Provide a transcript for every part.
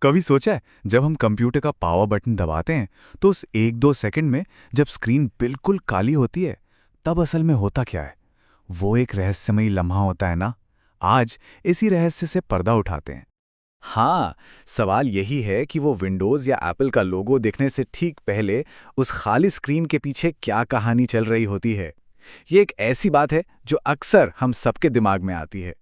कभी सोचा है जब हम कंप्यूटर का पावर बटन दबाते हैं तो उस 1-2 सेकंड में जब स्क्रीन बिल्कुल काली होती है तब असल में होता क्या है। वो एक रहस्यमयी लम्हा होता है ना। आज इसी रहस्य से पर्दा उठाते हैं। हाँ, सवाल यही है कि वो विंडोज़ या एप्पल का लोगो दिखने से ठीक पहले उस खाली स्क्रीन के पीछे क्या कहानी चल रही होती है। ये एक ऐसी बात है जो अक्सर हम सबके दिमाग में आती है।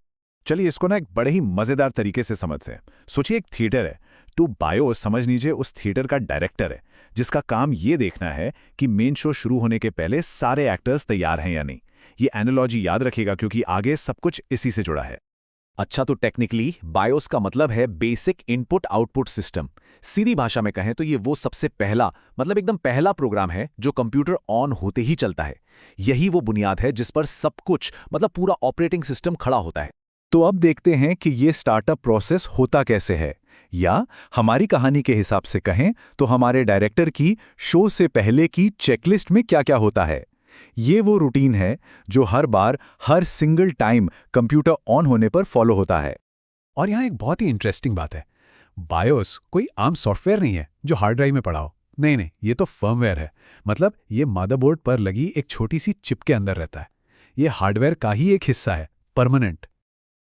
चलिए इसको ना एक बड़े ही मजेदार तरीके से समझते हैं। सोचिए एक थिएटर है, तो बायोस समझ लीजिए उस थिएटर का डायरेक्टर है, जिसका काम ये देखना है कि मेन शो शुरू होने के पहले सारे एक्टर्स तैयार हैं या नहीं। ये एनालॉजी याद रखिएगा क्योंकि आगे सब कुछ इसी से जुड़ा है। अच्छा, तो टेक्निकली बायोस का मतलब है बेसिक इनपुट आउटपुट सिस्टम। सीधी भाषा में कहें तो ये वो सबसे पहला मतलब एकदम पहला प्रोग्राम है जो कंप्यूटर ऑन होते ही चलता है। यही वो बुनियाद है जिस पर सब कुछ मतलब पूरा ऑपरेटिंग सिस्टम खड़ा होता है। तो अब देखते हैं कि ये स्टार्टअप प्रोसेस होता कैसे है, या हमारी कहानी के हिसाब से कहें तो हमारे डायरेक्टर की शो से पहले की चेकलिस्ट में क्या क्या होता है। ये वो रूटीन है जो हर बार हर सिंगल टाइम कंप्यूटर ऑन होने पर फॉलो होता है। और यहाँ एक बहुत ही इंटरेस्टिंग बात है। बायोस कोई आम सॉफ्टवेयर नहीं है जो हार्ड ड्राइव में पड़ा हो। नहीं नहीं, ये तो फर्मवेयर है। मतलब ये मदरबोर्ड पर लगी एक छोटी सी चिप के अंदर रहता है। ये हार्डवेयर का ही एक हिस्सा है, परमानेंट।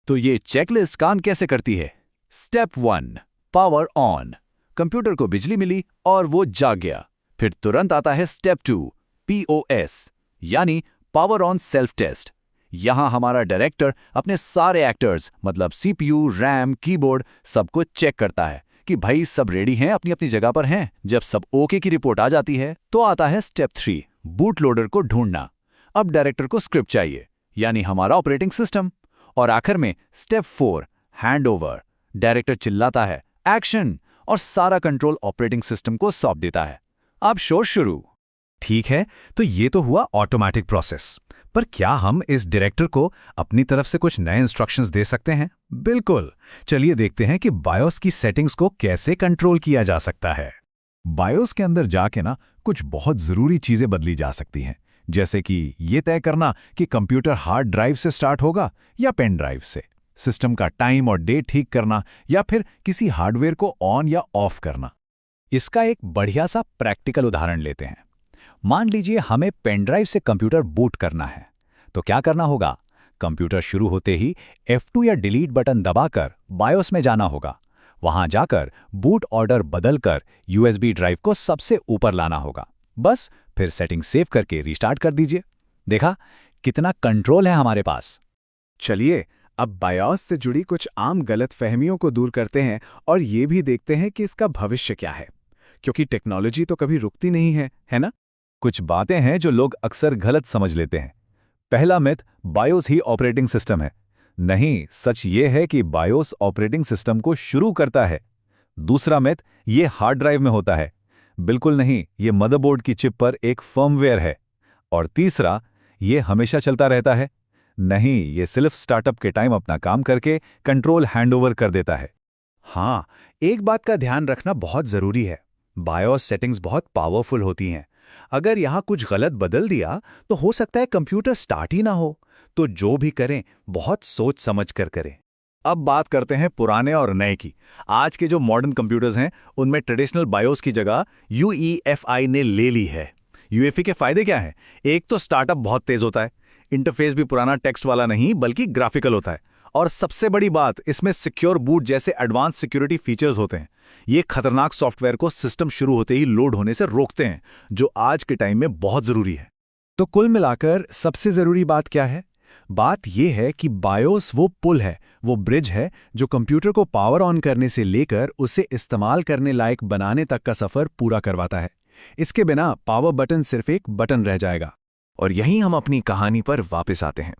तो ये चेकलिस्ट काम कैसे करती है? Step 1, power on. कंप्यूटर को बिजली मिली और वो जाग गया। फिर तुरंत आता है स्टेप 2, पीओएस, यानी पावर ऑन सेल्फ टेस्ट। यहां हमारा डायरेक्टर अपने सारे एक्टर्स मतलब सीपीयू, रैम, कीबोर्ड सबको चेक करता है कि भाई सब रेडी हैं, अपनी अपनी जगह पर हैं। जब सब ओके की रिपोर्ट आ जाती है तो आता है स्टेप 3, बूट लोडर को ढूंढना। अब डायरेक्टर को स्क्रिप्ट चाहिए, यानी हमारा ऑपरेटिंग सिस्टम। और आखिर में स्टेप 4, हैंड ओवर। डायरेक्टर चिल्लाता है एक्शन, और सारा कंट्रोल ऑपरेटिंग सिस्टम को सौंप देता है। अब शो शुरू। ठीक है, तो ये तो हुआ ऑटोमेटिक प्रोसेस। पर क्या हम इस डायरेक्टर को अपनी तरफ से कुछ नए इंस्ट्रक्शंस दे सकते हैं? बिल्कुल। चलिए देखते हैं कि बायोस की सेटिंग्स को कैसे कंट्रोल किया जा सकता है। बायोस के अंदर जाके ना कुछ बहुत जरूरी चीजें बदली जा सकती हैं, जैसे कि ये तय करना कि कंप्यूटर हार्ड ड्राइव से स्टार्ट होगा या पेन ड्राइव से, सिस्टम का टाइम और डेट ठीक करना, या फिर किसी हार्डवेयर को ऑन या ऑफ करना। इसका एक बढ़िया सा प्रैक्टिकल उदाहरण लेते हैं। मान लीजिए हमें पेन ड्राइव से कंप्यूटर बूट करना है। तो क्या करना होगा? कंप्यूटर शुरू होते ही F2 या डिलीट बटन दबाकर बायोस में जाना होगा। वहां जाकर बूट ऑर्डर बदलकर USB ड्राइव को सबसे ऊपर लाना होगा। बस फिर सेटिंग सेव करके रिस्टार्ट कर दीजिए। देखा कितना कंट्रोल है हमारे पास। चलिए अब बायोस से जुड़ी कुछ आम गलतफहमियों को दूर करते हैं और ये भी देखते हैं कि इसका भविष्य क्या है, क्योंकि टेक्नोलॉजी तो कभी रुकती नहीं है ना? कुछ बातें हैं जो लोग अक्सर गलत समझ लेते हैं। पहला मिथ, बायोस ही ऑपरेटिंग सिस्टम है। नहीं, सच ये है कि बायोस ऑपरेटिंग सिस्टम को शुरू करता है। दूसरा मिथ, ये हार्ड ड्राइव में होता है। बिल्कुल नहीं, ये मदरबोर्ड की चिप पर एक फर्मवेयर है। और तीसरा, ये हमेशा चलता रहता है। नहीं, ये सिर्फ स्टार्टअप के टाइम अपना काम करके कंट्रोल हैंडओवर कर देता है। हाँ, एक बात का ध्यान रखना बहुत जरूरी है। बायोस सेटिंग्स बहुत पावरफुल होती हैं। अगर यहाँ कुछ गलत बदल दिया तो हो सकता है कंप्यूटर स्टार्ट ही ना हो। तो जो भी करें बहुत सोच समझ कर करें। अब बात करते हैं पुराने और नए की। आज के जो मॉडर्न कंप्यूटर्स हैं उनमें ट्रेडिशनल बायोस की जगह UEFI ने ले ली है। UEFI के फायदे क्या हैं? एक तो स्टार्टअप बहुत तेज होता है, इंटरफेस भी पुराना टेक्स्ट वाला नहीं बल्कि ग्राफिकल होता है, और सबसे बड़ी बात, इसमें सिक्योर बूट जैसे एडवांस सिक्योरिटी फीचर्स होते हैं। ये खतरनाक सॉफ्टवेयर को सिस्टम शुरू होते ही लोड होने से रोकते हैं, जो आज के टाइम में बहुत जरूरी है। तो कुल मिलाकर सबसे जरूरी बात क्या है? बात यह है कि बायोस वो पुल है, वो ब्रिज है जो कंप्यूटर को पावर ऑन करने से लेकर उसे इस्तेमाल करने लायक बनाने तक का सफर पूरा करवाता है। इसके बिना पावर बटन सिर्फ एक बटन रह जाएगा। और यहीं हम अपनी कहानी पर वापस आते हैं।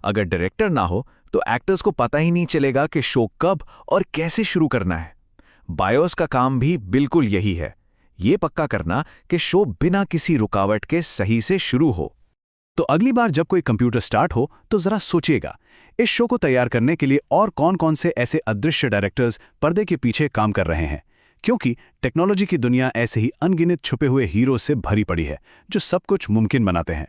अगर डायरेक्टर ना हो तो एक्टर्स को पता ही नहीं चलेगा कि शो कब और कैसे शुरू करना है। बायोस का काम भी बिल्कुल यही है, ये पक्का करना कि शो बिना किसी रुकावट के सही से शुरू हो। तो अगली बार जब कोई कंप्यूटर स्टार्ट हो तो जरा सोचिएगा, इस शो को तैयार करने के लिए और कौन-कौन से ऐसे अदृश्य डायरेक्टर्स पर्दे के पीछे काम कर रहे हैं। क्योंकि टेक्नोलॉजी की दुनिया ऐसे ही अनगिनत छुपे हुए हीरो से भरी पड़ी है जो सब कुछ मुमकिन बनाते हैं।